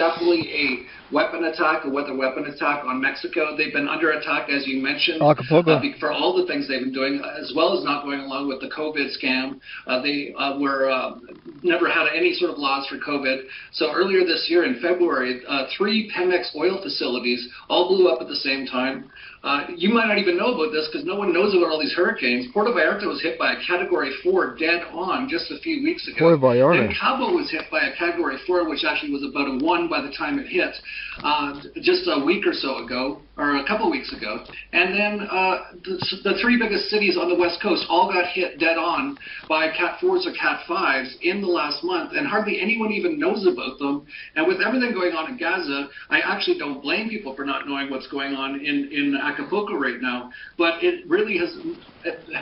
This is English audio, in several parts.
definitely a weapon attack, a weather weapon attack on Mexico. They've been under attack, as you mentioned, for all the things they've been doing, as well as not going along with the COVID scam. They never had any sort of laws for COVID. So earlier this year in February, 3 Pemex oil facilities all blew up at the same time. You might not even know about this because no one knows about all these hurricanes. Puerto Vallarta was hit by a Category 4 dead on just a few weeks ago. Then Cabo was hit by a Category 4, which actually was about a 1 by the time it hit, just a week or so ago, or a couple weeks ago. And then the 3 biggest cities on the West Coast all got hit dead on by Cat 4s or Cat 5s in the last month, and hardly anyone even knows about them. And with everything going on in Gaza, I actually don't blame people for not knowing what's going on in Acapulco right now, but it really has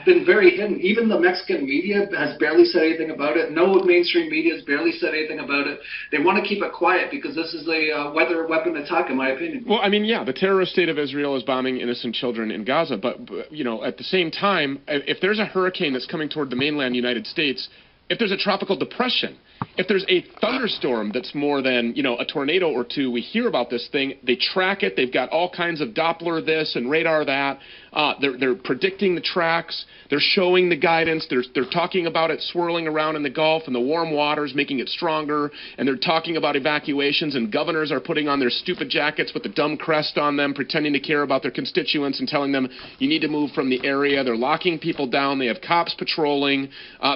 been very hidden. Even the Mexican media has barely said anything about it. No mainstream media has barely said anything about it. They want to keep it quiet because this is a weather weapon attack, in my opinion. Well, I mean, yeah, the terrorist state of Israel is bombing innocent children in Gaza, but you know, at the same time, if there's a hurricane that's coming toward the mainland United States, if there's a tropical depression, if there's a thunderstorm that's more than, you know, a tornado or two, we hear about this thing, they track it, they've got all kinds of Doppler this and radar that, they're predicting the tracks, they're showing the guidance, they're talking about it swirling around in the Gulf and the warm waters making it stronger, and they're talking about evacuations, and governors are putting on their stupid jackets with the dumb crest on them, pretending to care about their constituents and telling them you need to move from the area. They're locking people down, they have cops patrolling,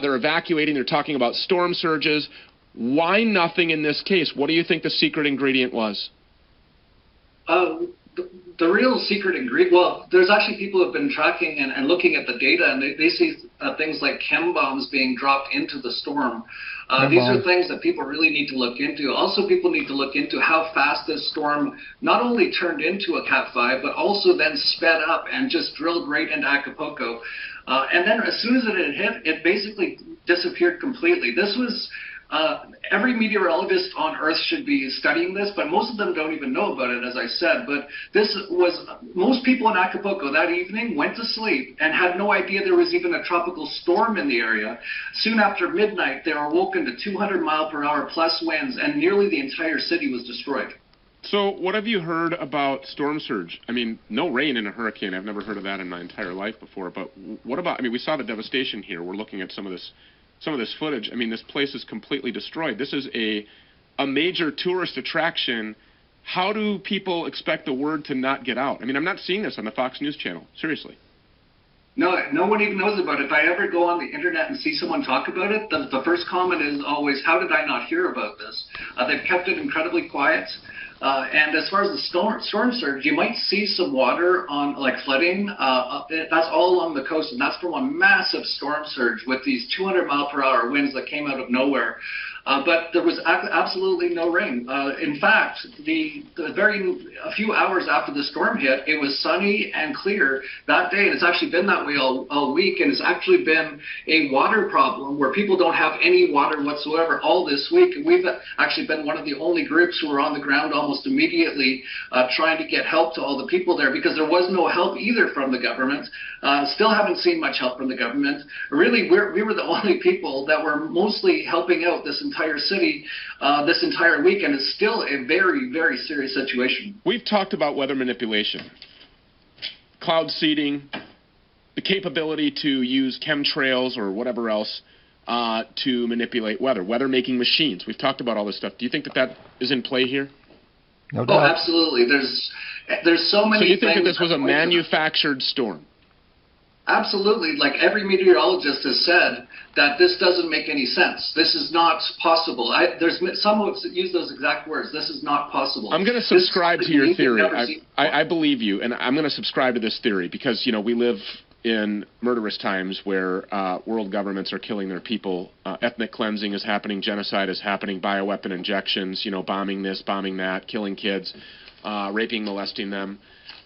they're evacuating, they're talking about storm surges. Why nothing in this case? What do you think the secret ingredient was? The real secret ingredient, well, there's actually people who have been tracking and looking at the data, and they see things like chem bombs being dropped into the storm. These are things that people really need to look into. Also, people need to look into how fast this storm not only turned into a Cat 5, but also then sped up and just drilled right into Acapulco. And then as soon as it had hit, it basically disappeared completely. This was... every meteorologist on Earth should be studying this, but most of them don't even know about it, as I said. But this was, most people in Acapulco that evening went to sleep and had no idea there was even a tropical storm in the area. Soon after midnight, they were woken to 200-mile-per-hour plus winds, and nearly the entire city was destroyed. So what have you heard about storm surge? I mean, no rain in a hurricane. I've never heard of that in my entire life before. But what about, I mean, we saw the devastation here. We're looking at some of this footage. I mean, this place is completely destroyed. This is a major tourist attraction. How do people expect the word to not get out? I mean, I'm not seeing this on the Fox News channel. Seriously. No one even knows about it. If I ever go on the internet and see someone talk about it, the first comment is always, how did I not hear about this? They've kept it incredibly quiet. And as far as the storm surge, you might see some water on, like flooding. That's all along the coast, and that's from a massive storm surge with these 200-mile-per-hour winds that came out of nowhere. But there was absolutely no rain. In fact, a few hours after the storm hit, it was sunny and clear that day, and it's actually been that way all week, and it's actually been a water problem where people don't have any water whatsoever all this week. And we've actually been one of the only groups who were on the ground almost immediately trying to get help to all the people there, because there was no help either from the government. Still haven't seen much help from the government. Really, we were the only people that were mostly helping out this entire city this entire week, and it's still a very, very serious situation. We've talked about weather manipulation, cloud seeding, the capability to use chemtrails or whatever else to manipulate weather-making machines. We've talked about all this stuff. Do you think that is in play here? No doubt. Oh, absolutely. There's so many. So you think that this was a manufactured storm? Absolutely. Like every meteorologist has said that this doesn't make any sense. This is not possible. There's some who use those exact words. This is not possible. I'm going to subscribe to your theory. I believe you, and I'm going to subscribe to this theory because, you know, we live in murderous times where world governments are killing their people. Ethnic cleansing is happening. Genocide is happening. Bioweapon injections, you know, bombing this, bombing that, killing kids, raping, molesting them.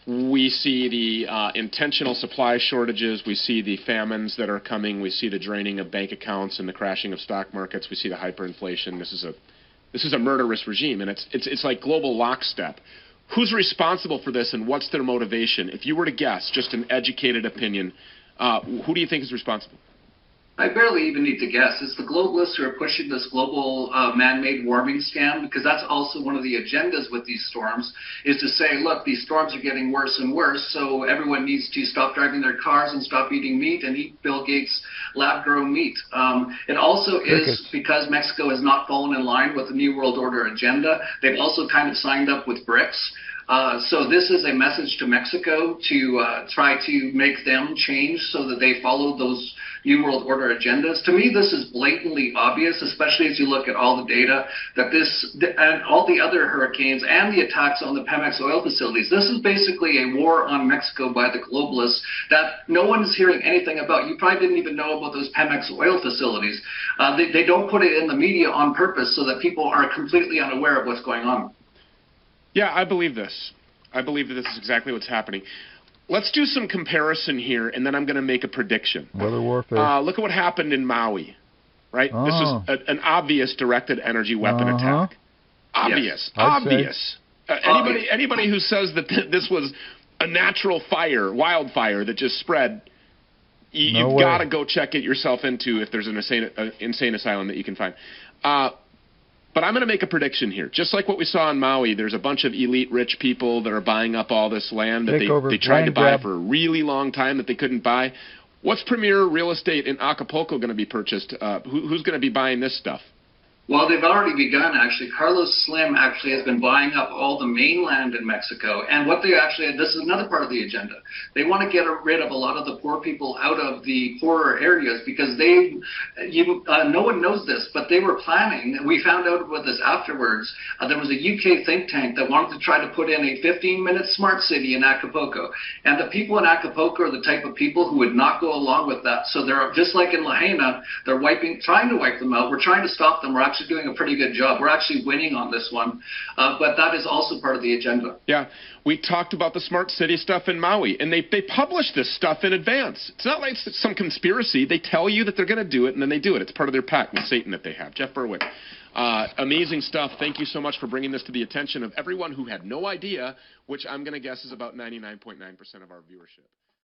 We see the intentional supply shortages. We see the famines that are coming. We see the draining of bank accounts and the crashing of stock markets. We see the hyperinflation. This is a murderous regime, and it's like global lockstep. Who's responsible for this, and what's their motivation? If you were to guess, just an educated opinion, who do you think is responsible? I barely even need to guess. It's the globalists who are pushing this global man-made warming scam, because that's also one of the agendas with these storms, is to say, look, these storms are getting worse and worse, so everyone needs to stop driving their cars and stop eating meat and eat Bill Gates' lab-grown meat. It also is because Mexico has not fallen in line with the New World Order agenda. They've also kind of signed up with BRICS. So this is a message to Mexico to try to make them change so that they follow those New World Order agendas. To me, this is blatantly obvious, especially as you look at all the data, that this and all the other hurricanes and the attacks on the Pemex oil facilities, this is basically a war on Mexico by the globalists that no one is hearing anything about. You probably didn't even know about those Pemex oil facilities. They don't put it in the media on purpose so that people are completely unaware of what's going on. Yeah, I believe this. I believe that this is exactly what's happening. Let's do some comparison here, and then I'm going to make a prediction. Weather warfare. Look at what happened in Maui, right? This is an obvious directed energy weapon attack. Obvious. Yes, obvious. Anybody who says that this was a natural fire, wildfire that just spread, you've got to go check it yourself into if there's an insane asylum that you can find. But I'm going to make a prediction here. Just like what we saw in Maui, there's a bunch of elite rich people that are buying up all this land that they tried to buy for a really long time that they couldn't buy. What's premier real estate in Acapulco going to be purchased? Who's going to be buying this stuff? Well, they've already begun, actually. Carlos Slim actually has been buying up all the mainland in Mexico. And what they actually, this is another part of the agenda. They want to get rid of a lot of the poor people out of the poorer areas because no one knows this, but they were planning, and we found out about this afterwards, there was a UK think tank that wanted to try to put in a 15-minute smart city in Acapulco. And the people in Acapulco are the type of people who would not go along with that. So they're, just like in Lahaina, they're trying to wipe them out. We're trying to stop them. We're actually doing a pretty good job. We're actually winning on this one, but that is also part of the agenda. Yeah, we talked about the smart city stuff in Maui, and they publish this stuff in advance. It's not like it's some conspiracy. They tell you that they're going to do it, and then they do it. It's part of their pact with Satan that they have. Jeff Berwick, amazing stuff. Thank you so much for bringing this to the attention of everyone who had no idea, which I'm going to guess is about 99.9% of our viewership.